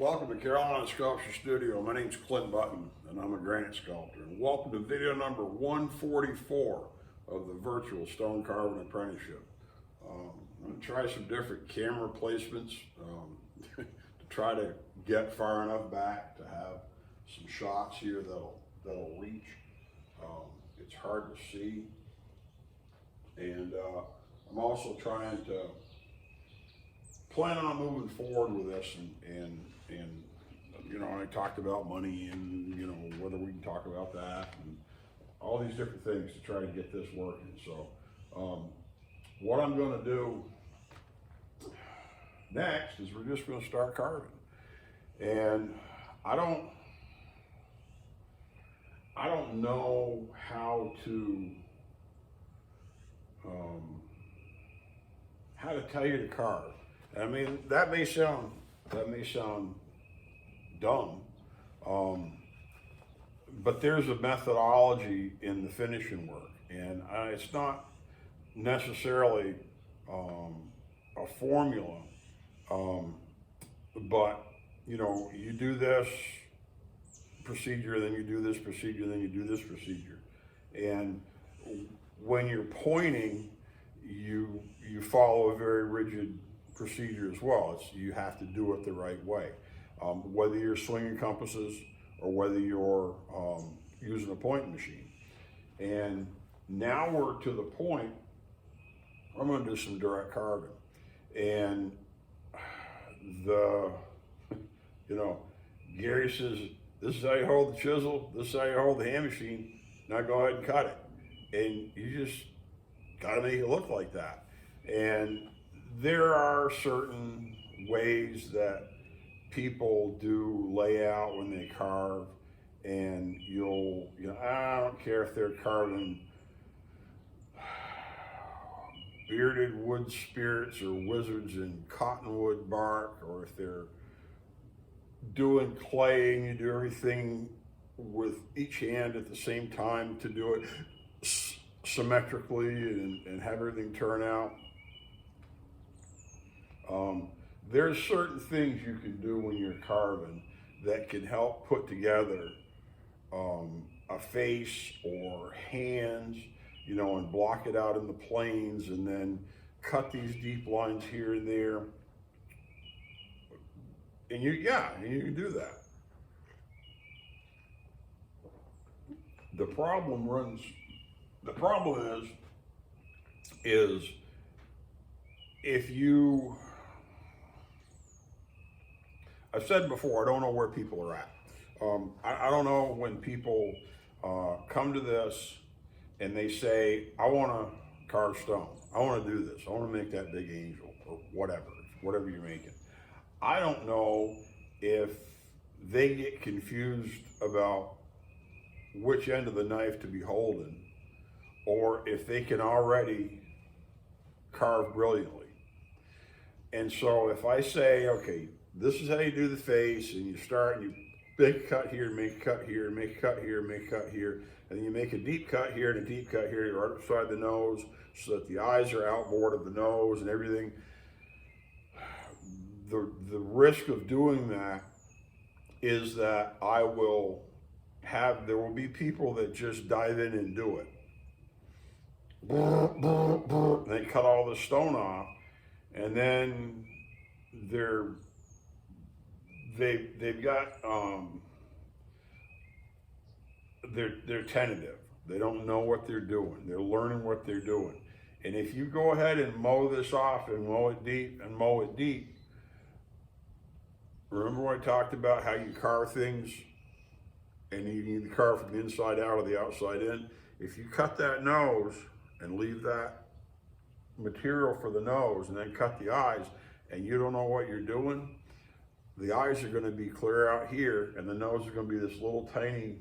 Welcome to Carolina Sculpture Studio. My name's Clint Button and I'm a granite sculptor. And welcome to video number 144 of the Virtual Stone Carving Apprenticeship. I'm going to try some different camera placements to try to get far enough back to have some shots here that'll reach. It's hard to see. And I'm also trying to plan on moving forward with this and you know, I talked about money and, you know, whether we can talk about that and all these different things to try to get this working. So what I'm going to do next is we're just going to start carving. And I don't know how to tell you to carve. I mean, that may sound dumb, but there's a methodology in the finishing work, and it's not necessarily a formula, but you know, you do this procedure, then you do this procedure, then you do this procedure, and when you're pointing, you follow a very rigid procedure as well. You have to do it the right way. Whether you're swinging compasses or whether you're using a pointing machine. And now we're to the point, I'm going to do some direct carving. And you know, Gary says, this is how you hold the chisel, this is how you hold the hand machine, now go ahead and cut it. And you just got to make it look like that. And there are certain ways that people do layout when they carve, and you know, I don't care if they're carving bearded wood spirits or wizards in cottonwood bark, or if they're doing clay and you do everything with each hand at the same time to do it symmetrically and have everything turn out. There's certain things you can do when you're carving that can help put together a face or hands, you know, and block it out in the planes, and then cut these deep lines here and there. And you can do that. The problem is if you, I've said before, I don't know where people are at. I don't know when people come to this and they say, I want to carve stone. I want to do this. I want to make that big angel or whatever you're making. I don't know if they get confused about which end of the knife to be holding, or if they can already carve brilliantly. And so if I say, okay, this is how you do the face, and you start and you make a cut here, make a cut here, make a cut here, make a cut here, and then you make a deep cut here and a deep cut here right beside the nose so that the eyes are outboard of the nose and everything. The risk of doing that is that there will be people that just dive in and do it. And they cut all the stone off, and then they've got they're tentative. They don't know what they're doing. They're learning what they're doing. And if you go ahead and mow this off and mow it deep and mow it deep, remember when I talked about how you carve things and you need to carve from the inside out or the outside in? If you cut that nose and leave that material for the nose and then cut the eyes and you don't know what you're doing, the eyes are going to be clear out here and the nose is going to be this little tiny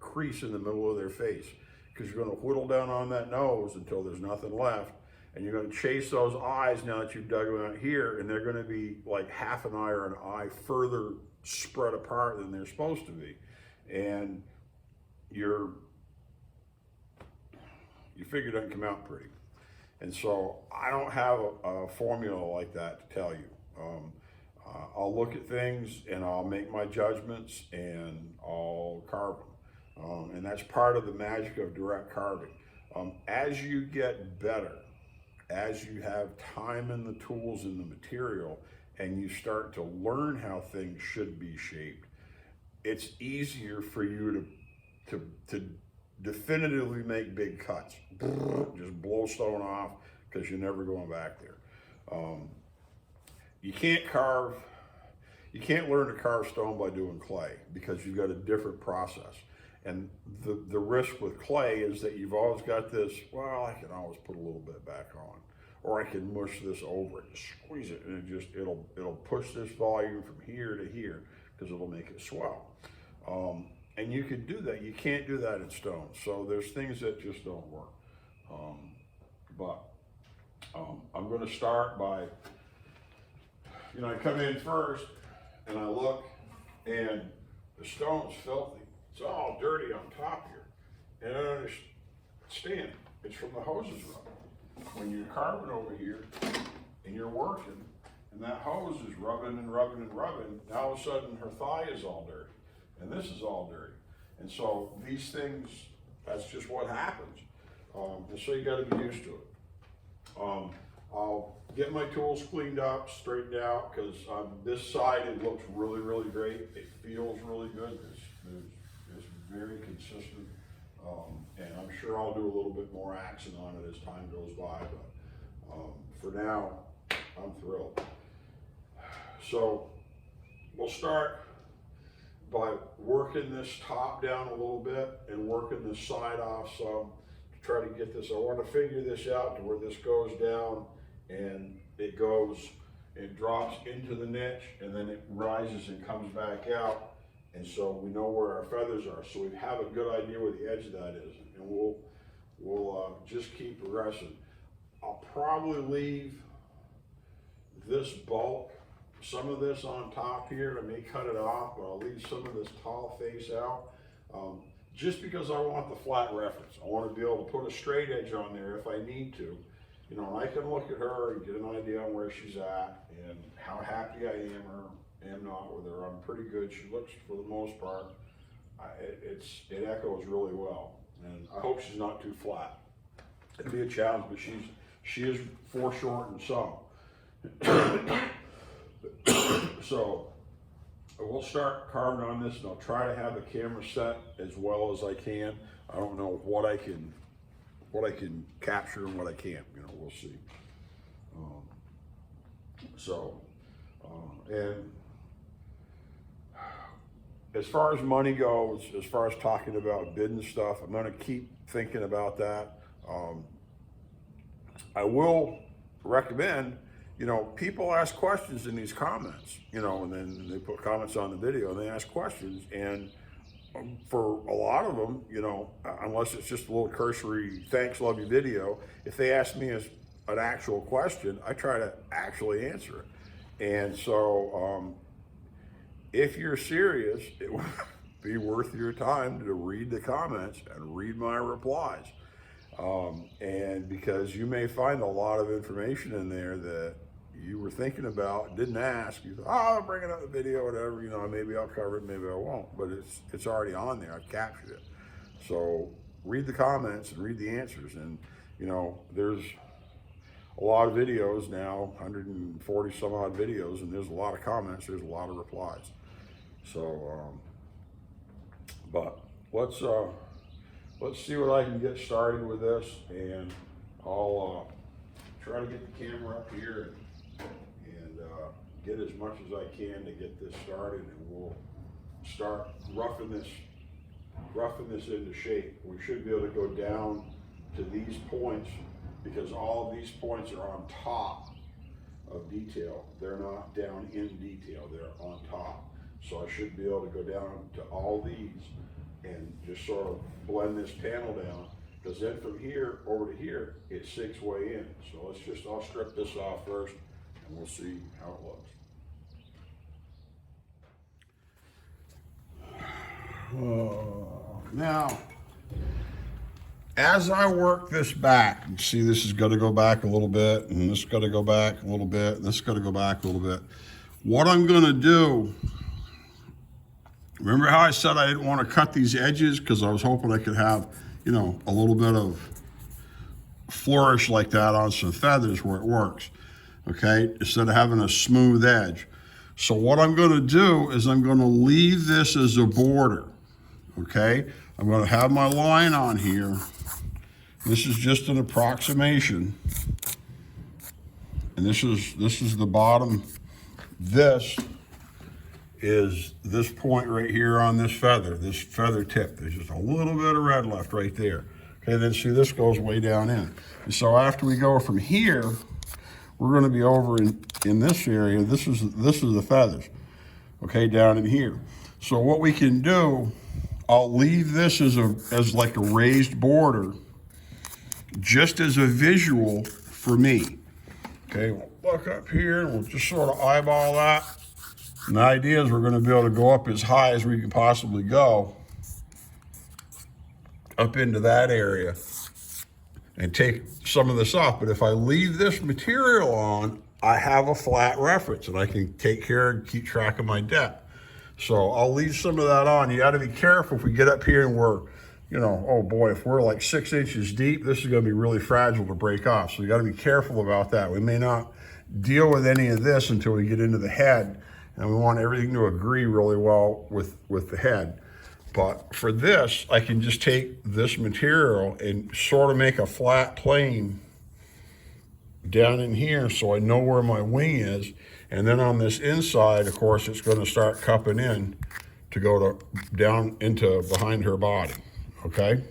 crease in the middle of their face, because you're going to whittle down on that nose until there's nothing left, and you're going to chase those eyes now that you've dug them out here, and they're going to be like half an eye or an eye further spread apart than they're supposed to be. And your figure doesn't come out pretty. And so I don't have a formula like that to tell you. I'll look at things and I'll make my judgments and I'll carve them. And that's part of the magic of direct carving. As you get better, as you have time and the tools and the material, and you start to learn how things should be shaped, it's easier for you to definitively make big cuts. Just blow stone off, because you're never going back there. You can't learn to carve stone by doing clay, because you've got a different process. And the risk with clay is that you've always got this, well, I can always put a little bit back on, or I can mush this over it, just squeeze it, and it'll push this volume from here to here, because it'll make it swell. And you can do that. You can't do that in stone. So there's things that just don't work. I'm going to start by, I come in first and I look, and the stone's filthy. It's all dirty on top here. And I don't understand. It's from the hoses rubbing. When you're carving over here and you're working, and that hose is rubbing and rubbing and rubbing, now all of a sudden her thigh is all dirty. And this is all dirty. And so these things, that's just what happens. And so you got to be used to it. I'll get my tools cleaned up, straightened out, because on this side it looks really, really great. It feels really good. It's very consistent. And I'm sure I'll do a little bit more accent on it as time goes by. But for now, I'm thrilled. So we'll start by working this top down a little bit and working this side off some to try to get this. I want to figure this out to where this goes down and it drops into the niche, and then it rises and comes back out. And so we know where our feathers are. So we have a good idea where the edge of that is. And we'll just keep progressing. I'll probably leave this bulk, some of this on top here. I may cut it off, but I'll leave some of this tall face out, just because I want the flat reference. I want to be able to put a straight edge on there if I need to. And I can look at her and get an idea on where she's at and how happy I am or am not with her. I'm pretty good. She looks, for the most part, it echoes really well. And I hope she's not too flat. It'd be a challenge, but she is foreshortened some. So we'll start carving on this, and I'll try to have the camera set as well as I can. I don't know what I can capture and what I can't. We'll see. And as far as money goes, as far as talking about bidding stuff, I'm going to keep thinking about that. I will recommend, people ask questions in these comments, and then they put comments on the video and they ask questions. And for a lot of them, unless it's just a little cursory thanks, love you video, if they ask me as an actual question, I try to actually answer it. And so if you're serious, it would be worth your time to read the comments and read my replies. And because you may find a lot of information in there that you were thinking about, didn't ask. You thought, I'll bring it up in the video, whatever, maybe I'll cover it, maybe I won't, but it's already on there. I've captured it. So read the comments and read the answers. And, there's a lot of videos now, 140 some odd videos, and there's a lot of comments, there's a lot of replies. So, but let's see what I can get started with this, and I'll try to get the camera up here and get as much as I can to get this started, and we'll start roughing this into shape. We should be able to go down to these points, because all of these points are on top of detail. They're not down in detail, they're on top. So I should be able to go down to all these and just sort of blend this panel down, because then from here over to here, it sinks way in. So I'll strip this off first, and we'll see how it looks. Now, as I work this back, you see this is going to go back a little bit, and this is going to go back a little bit, and this is going to go back a little bit. what I'm gonna do, remember how I said I didn't want to cut these edges because I was hoping I could have, you know, a little bit of flourish like that on some feathers where it works, okay, instead of having a smooth edge. So what I'm gonna do is I'm gonna leave this as a border, okay? I'm gonna have my line on here. This is just an approximation. And this is the bottom. This is this point right here on this feather tip. There's just a little bit of red left right there. Okay, then see this goes way down in. And so after we go from here, we're gonna be over in this area. This is the feathers, okay, down in here. So what we can do, I'll leave this as like a raised border, just as a visual for me. Okay, we'll look up here and we'll just sort of eyeball that. And the idea is we're going to be able to go up as high as we can possibly go up into that area and take some of this off. But if I leave this material on, I have a flat reference and I can take care and keep track of my depth. So I'll leave some of that on. You got to be careful if we get up here and we're, you know, oh boy, if we're like 6 inches deep, this is going to be really fragile to break off. So you got to be careful about that. We may not deal with any of this until we get into the head, and we want everything to agree really well with the head. But for this, I can just take this material and sort of make a flat plane down in here so I know where my wing is. And then on this inside, of course, it's going to start cupping in to go down into behind her body. Okay,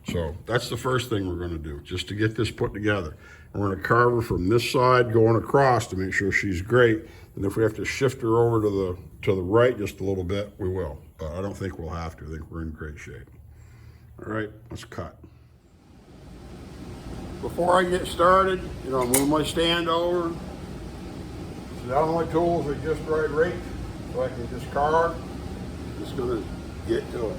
so that's the first thing we're going to do, just to get this put together. And we're going to carve her from this side going across to make sure she's great. And if we have to shift her over to the right just a little bit, we will. But I don't think we'll have to. I think we're in great shape. All right, let's cut. Before I get started, you know, move my stand over. Sit down on my tools are just right, so I can just carve. Just going to get to it.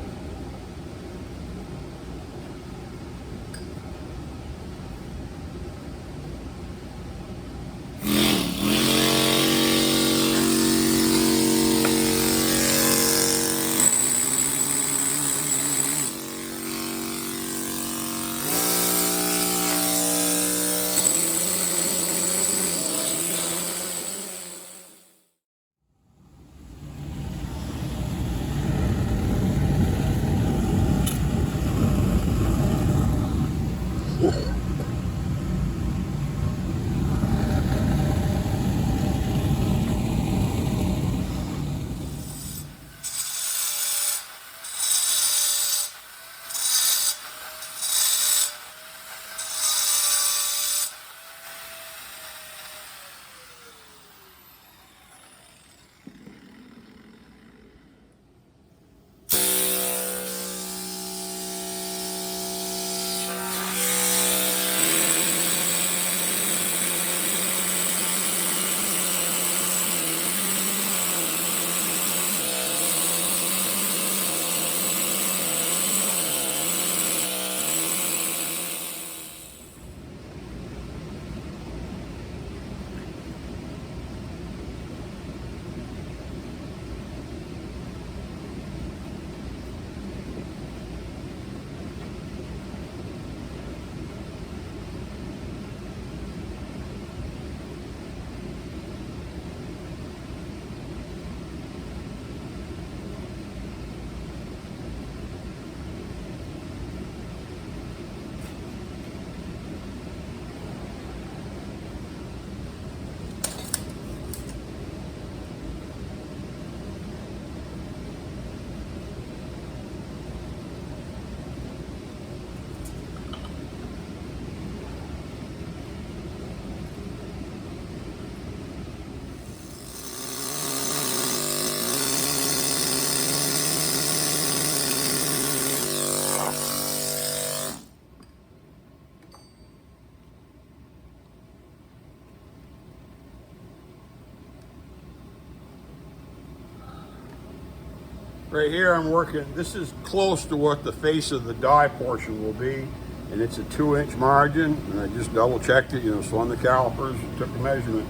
Right here I'm working, this is close to what the face of the die portion will be, and it's a 2-inch margin, and I just double checked it, you know, swung the calipers and took the measurement.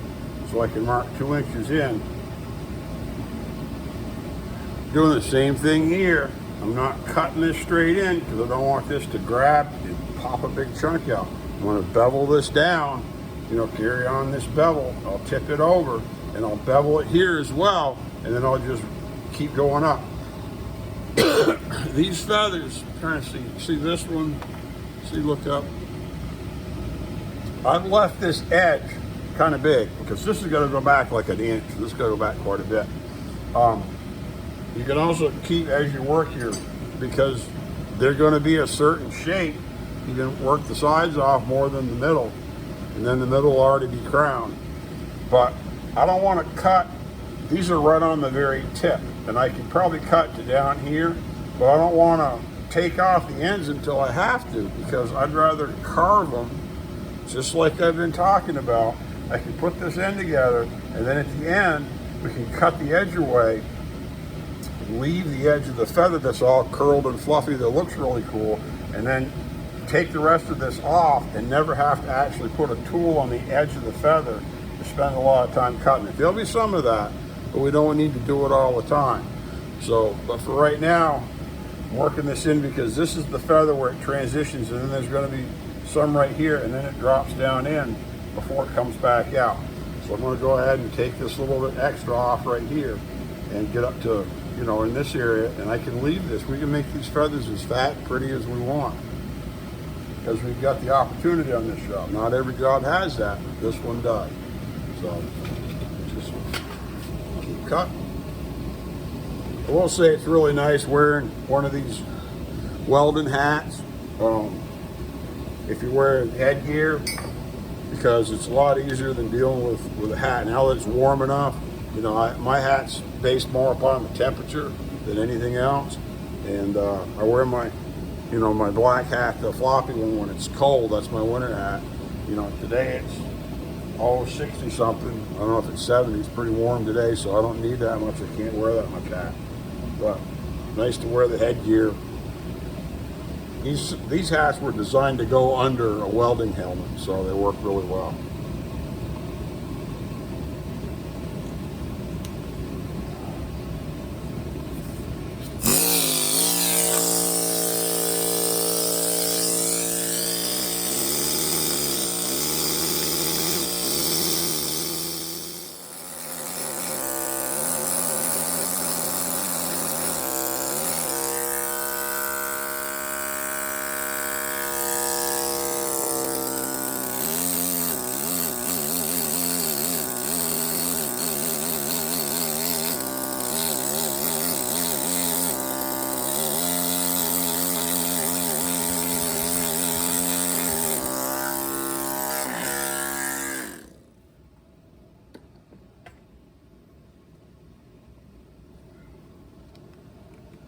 so I can mark 2 inches in. Doing the same thing here. I'm not cutting this straight in because I don't want this to grab and pop a big chunk out. I'm going to bevel this down, carry on this bevel. I'll tip it over and I'll bevel it here as well, and then I'll just keep going up. These feathers, trying to see this one, look up. I've left this edge kind of big because this is going to go back like an inch. This is going to go back quite a bit. You can also keep, as you work here, because they're going to be a certain shape, you can work the sides off more than the middle, and then the middle will already be crowned. But I don't want to cut, these are right on the very tip, and I can probably cut to down here, but I don't want to take off the ends until I have to, because I'd rather carve them just like I've been talking about. I can put this end together, and then at the end, we can cut the edge away, leave the edge of the feather that's all curled and fluffy that looks really cool, and then take the rest of this off and never have to actually put a tool on the edge of the feather to spend a lot of time cutting it. There'll be some of that, but we don't need to do it all the time. So, but for right now, I'm working this in because this is the feather where it transitions, and then there's going to be some right here, and then it drops down in before it comes back out. So I'm going to go ahead and take this little bit extra off right here and get up to, in this area, and I can leave this. We can make these feathers as fat and pretty as we want because we've got the opportunity on this job. Not every job has that, but this one does. So just keep cutting. I will say it's really nice wearing one of these welding hats. If you wear headgear, because it's a lot easier than dealing with a hat. Now that it's warm enough, my hat's based more upon the temperature than anything else. And I wear my, my black hat, the floppy one, when it's cold. That's my winter hat. Today it's 60 something. I don't know if it's 70. It's pretty warm today, so I don't need that much. I can't wear that much hat. But nice to wear the headgear. These hats were designed to go under a welding helmet, so they work really well.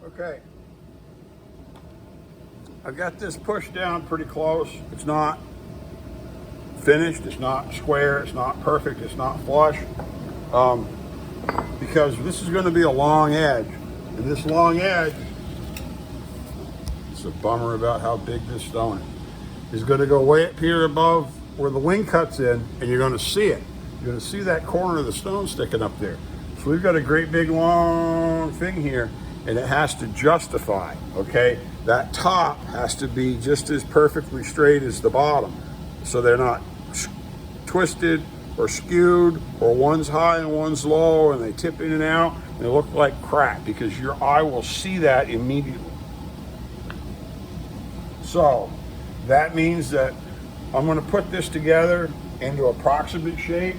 Okay, I've got this pushed down pretty close. It's not finished, it's not square, it's not perfect, it's not flush, because this is going to be a long edge, and this long edge, it's a bummer about how big this stone is going to go way up here above where the wing cuts in, and you're going to see it. You're going to see that corner of the stone sticking up there. So we've got a great big long thing here, and it has to justify, okay? That top has to be just as perfectly straight as the bottom, so they're not twisted or skewed, or one's high and one's low, and they tip in and out, and they look like crap, because your eye will see that immediately. So that means that I'm gonna put this together into approximate shape,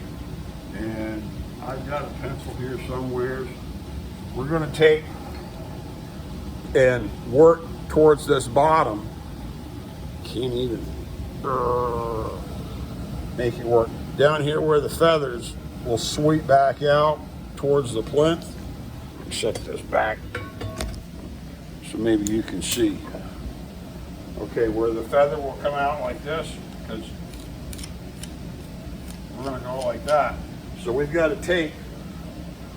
and I've got a pencil here somewhere. We're gonna take and work towards this bottom. Can't even make it work. Down here where the feathers will sweep back out towards the plinth. Set this back so maybe you can see. Okay, where the feather will come out like this, because we're gonna go like that. So we've got to take,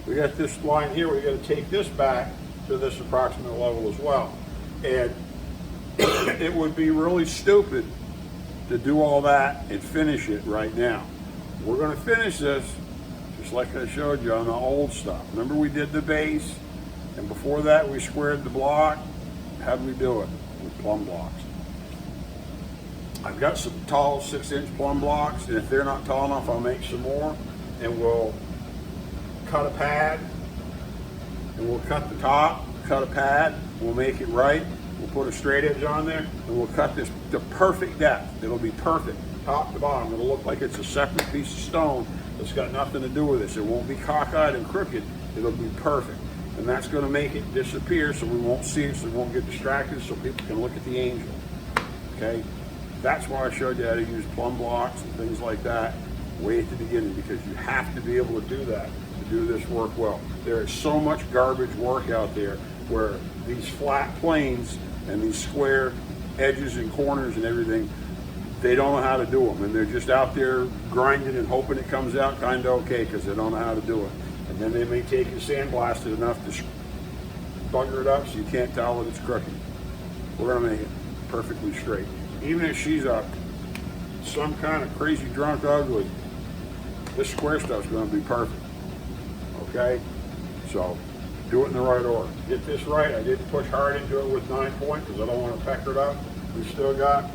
we got this line here, we got to take this back to this approximate level as well. And it would be really stupid to do all that and finish it right now. We're going to finish this just like I showed you on the old stuff. Remember we did the base, and before that we squared the block. How do we do it? With plumb blocks. I've got some tall 6-inch plumb blocks, and if they're not tall enough, I'll make some more, and we'll cut a pad, and we'll cut the top, cut a pad, we'll make it right, we'll put a straight edge on there, and we'll cut this to perfect depth. It'll be perfect, top to bottom. It'll look like it's a separate piece of stone that's got nothing to do with this. It won't be cockeyed and crooked, it'll be perfect. And that's gonna make it disappear so we won't see it, so we won't get distracted, so people can look at the angel, okay? That's why I showed you how to use plumb blocks and things like that way at the beginning, because you have to be able to do that to do this work well. There is so much garbage work out there where these flat planes and these square edges and corners and everything, they don't know how to do them, and they're just out there grinding and hoping it comes out kind of okay because they don't know how to do it. And then they may take it sandblasted enough to bugger it up so you can't tell that it's crooked. We're gonna make it perfectly straight. Even if she's some kind of crazy drunk ugly, this square stuff's gonna be perfect, okay? So do it in the right order. Get this right. I didn't push hard into it with 9-point because I don't want to pecker it up. We still got,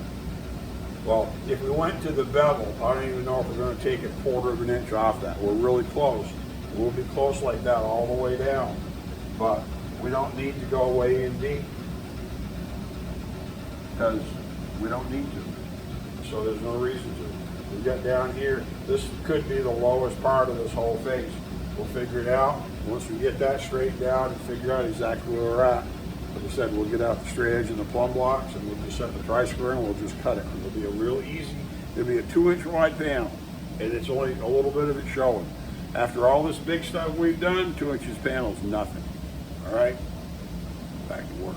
well, if we went to the bevel, I don't even know if we're going to take 1/4 of an inch off that. We're really close. We'll be close like that all the way down, but we don't need to go way in deep because we don't need to. So there's no reason to. We got down here, this could be the lowest part of this whole face. We'll figure it out. Once we get that straight down and figure out exactly where we're at, like I said, we'll get out the straight edge and the plumb blocks, and we'll just set the tri-square and we'll just cut it. It'll be a real easy, it'll be a 2-inch wide panel, and it's only a little bit of it showing. After all this big stuff we've done, 2 inches panel is nothing. All right, back to work.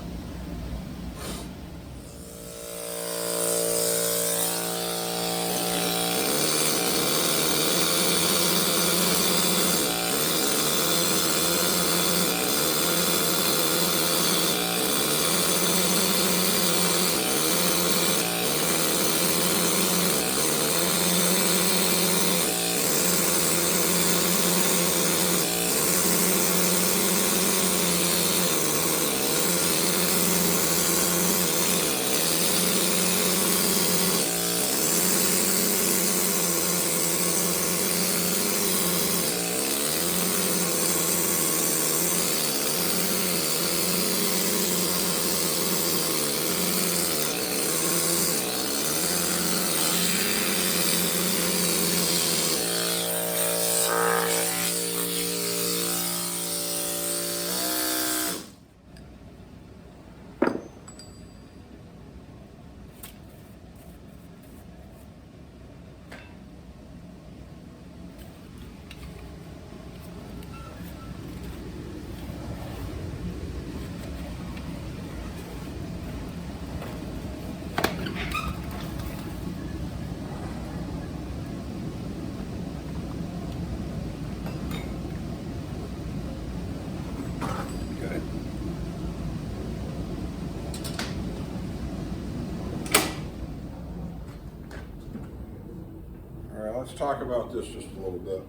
Let's talk about this just a little bit.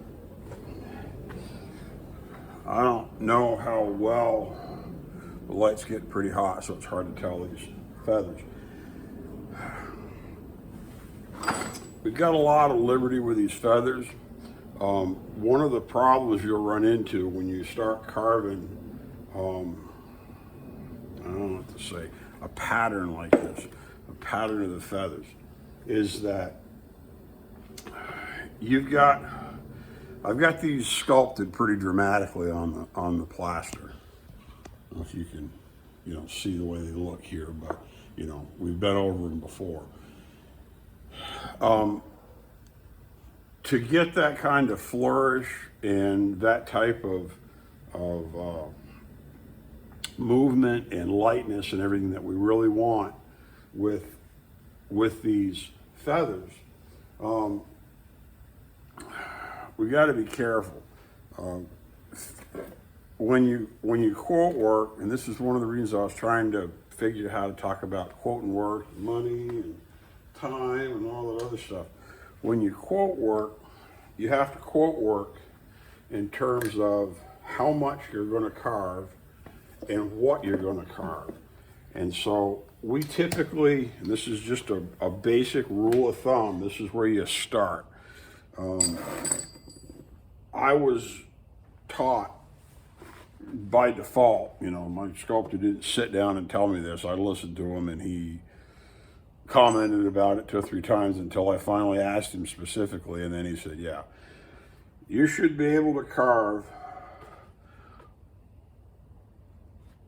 I don't know how well the light's getting pretty hot, so it's hard to tell these feathers. We've got a lot of liberty with these feathers. One of the problems you'll run into when you start carving, I don't know what to say, a pattern like this, a pattern of the feathers, is that I've got these sculpted pretty dramatically on the plaster. I don't know if you can, see the way they look here, but we've been over them before. To get that kind of flourish and that type of movement and lightness and everything that we really want with these feathers, we got to be careful. When you quote work, and this is one of the reasons I was trying to figure out how to talk about quoting work, money and time and all that other stuff. When you quote work, you have to quote work in terms of how much you're going to carve and what you're going to carve. And so we typically, and this is just a basic rule of thumb, this is where you start. I was taught by default, my sculptor didn't sit down and tell me this. I listened to him and he commented about it 2 or 3 times until I finally asked him specifically, and then he said, yeah, you should be able to carve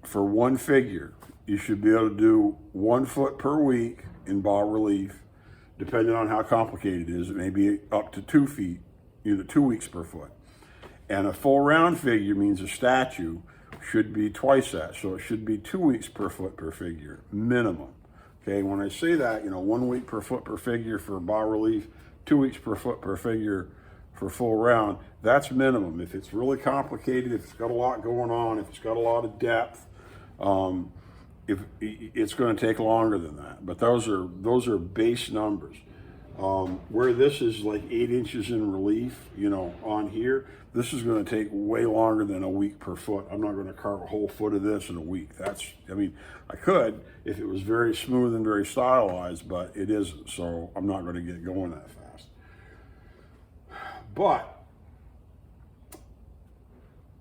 for one figure. You should be able to do 1 foot per week in bas relief, depending on how complicated it is. It may be up to 2 feet, 2 weeks per foot. And a full round figure means a statue should be twice that. So it should be 2 weeks per foot per figure, minimum. Okay, when I say that, 1 week per foot per figure for bas relief, 2 weeks per foot per figure for full round, that's minimum. If it's really complicated, if it's got a lot going on, if it's got a lot of depth, if it's going to take longer than that. But those are base numbers. Where this is like 8 inches in relief, on here, this is going to take way longer than a week per foot. I'm not going to carve a whole foot of this in a week. I could if it was very smooth and very stylized, but it isn't. So I'm not going to get going that fast. But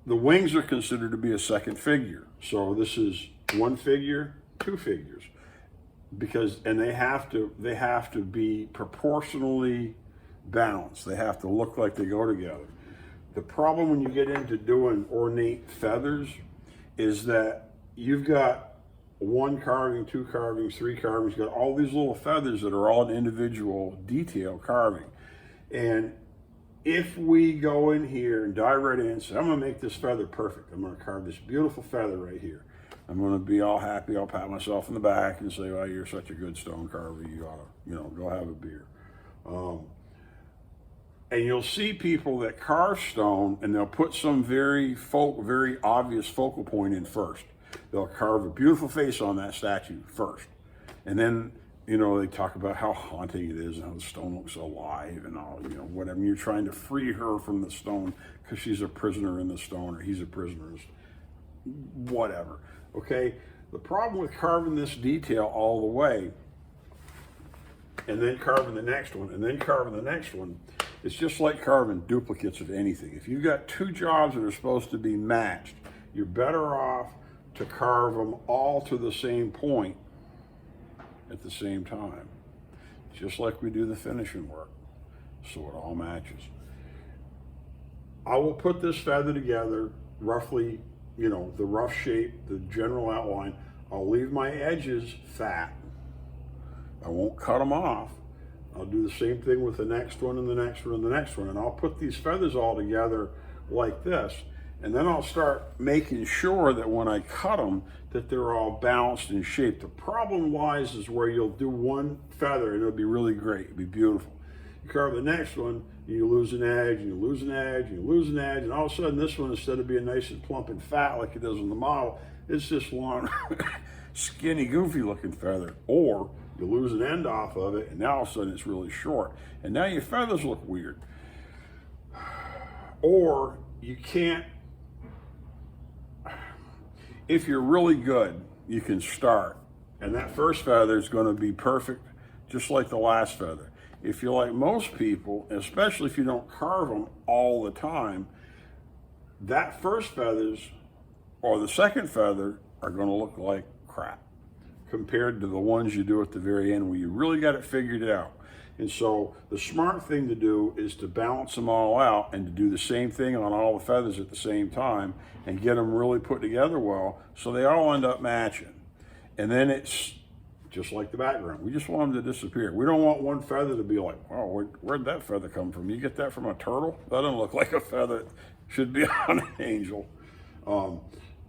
the wings are considered to be a second figure. So this is 1 figure, 2 figures. And they have to be proportionally balanced. They have to look like they go together. The problem when you get into doing ornate feathers is that you've got 1 carving, 2 carvings, 3 carvings. You've got all these little feathers that are all an individual detail carving. And if we go in here and dive right in and say, I'm going to make this feather perfect. I'm going to carve this beautiful feather right here. I'm going to be all happy. I'll pat myself in the back and say, well, you're such a good stone carver. You ought to, go have a beer. And you'll see people that carve stone and they'll put some very obvious focal point in first. They'll carve a beautiful face on that statue first. And then, they talk about how haunting it is and how the stone looks alive and all, whatever. You're trying to free her from the stone because she's a prisoner in the stone or he's a prisoner, whatever. Okay, the problem with carving this detail all the way and then carving the next one and then carving the next one, it's just like carving duplicates of anything. If you've got 2 jobs that are supposed to be matched, you're better off to carve them all to the same point at the same time, just like we do the finishing work, so it all matches. I will put this feather together roughly, the rough shape, the general outline. I'll leave my edges fat. I won't cut them off. I'll do the same thing with the next one and the next one and the next one. And I'll put these feathers all together like this. And then I'll start making sure that when I cut them, that they're all balanced and shaped. The problem lies is where you'll do 1 feather and it'll be really great, it'll be beautiful. You carve the next one, you lose an edge, and you lose an edge, and you lose an edge, and all of a sudden this one, instead of being nice and plump and fat like it does on the model, it's this long, skinny, goofy looking feather. Or you lose an end off of it, and now all of a sudden it's really short. And now your feathers look weird. Or you can't, if you're really good, you can start. And that first feather is going to be perfect, just like the last feather. If you're like most people, especially if you don't carve them all the time, that first feathers or the second feather are going to look like crap compared to the ones you do at the very end where you really got it figured out. And so the smart thing to do is to balance them all out and to do the same thing on all the feathers at the same time and get them really put together well so they all end up matching. And then it's just like the background. We just want them to disappear. We don't want 1 feather to be like, oh, where'd that feather come from? You get that from a turtle? That doesn't look like a feather. It should be on an angel.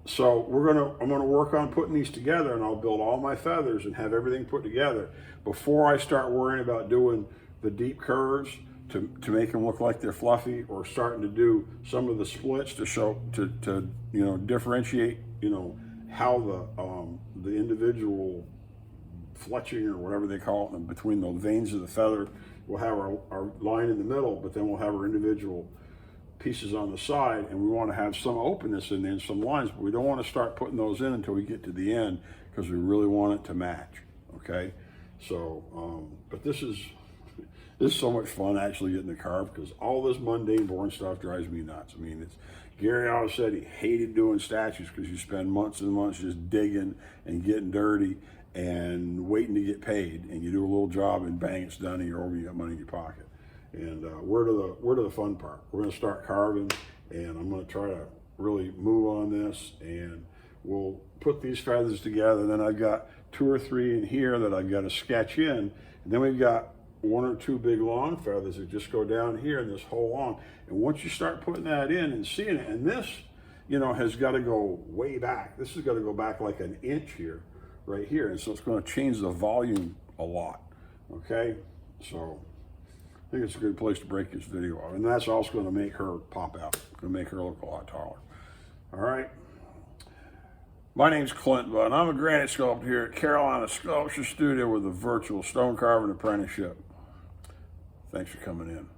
So I'm gonna work on putting these together, and I'll build all my feathers and have everything put together before I start worrying about doing the deep curves to make them look like they're fluffy, or starting to do some of the splits to show to differentiate how the individual fletching or whatever they call it between the veins of the feather. We'll have our line in the middle, but then we'll have our individual pieces on the side, and we want to have some openness in there and some lines, but we don't want to start putting those in until we get to the end, because we really want it to match. Okay, so but this is so much fun actually getting to carve, because all this mundane, boring stuff drives me nuts. I mean, Gary always said he hated doing statues because you spend months and months just digging and getting dirty and waiting to get paid, and you do a little job and bang, it's done, and you're over, you got money in your pocket. And we're to the fun part. We're going to start carving, and I'm going to try to really move on this, and we'll put these feathers together. Then I've got 2 or 3 in here that I've got to sketch in, and then we've got 1 or 2 big long feathers that just go down here in this whole long. And once you start putting that in and seeing it, and this, you know, has got to go way back. This has got to go back like an inch here, right here. And so it's going to change the volume a lot. Okay, so I think it's a good place to break this video off. And that's also going to make her pop out. It's going to make her look a lot taller. All right. My name's Clint Budd, and I'm a granite sculptor here at Carolina Sculpture Studio with the Virtual Stone Carving Apprenticeship. Thanks for coming in.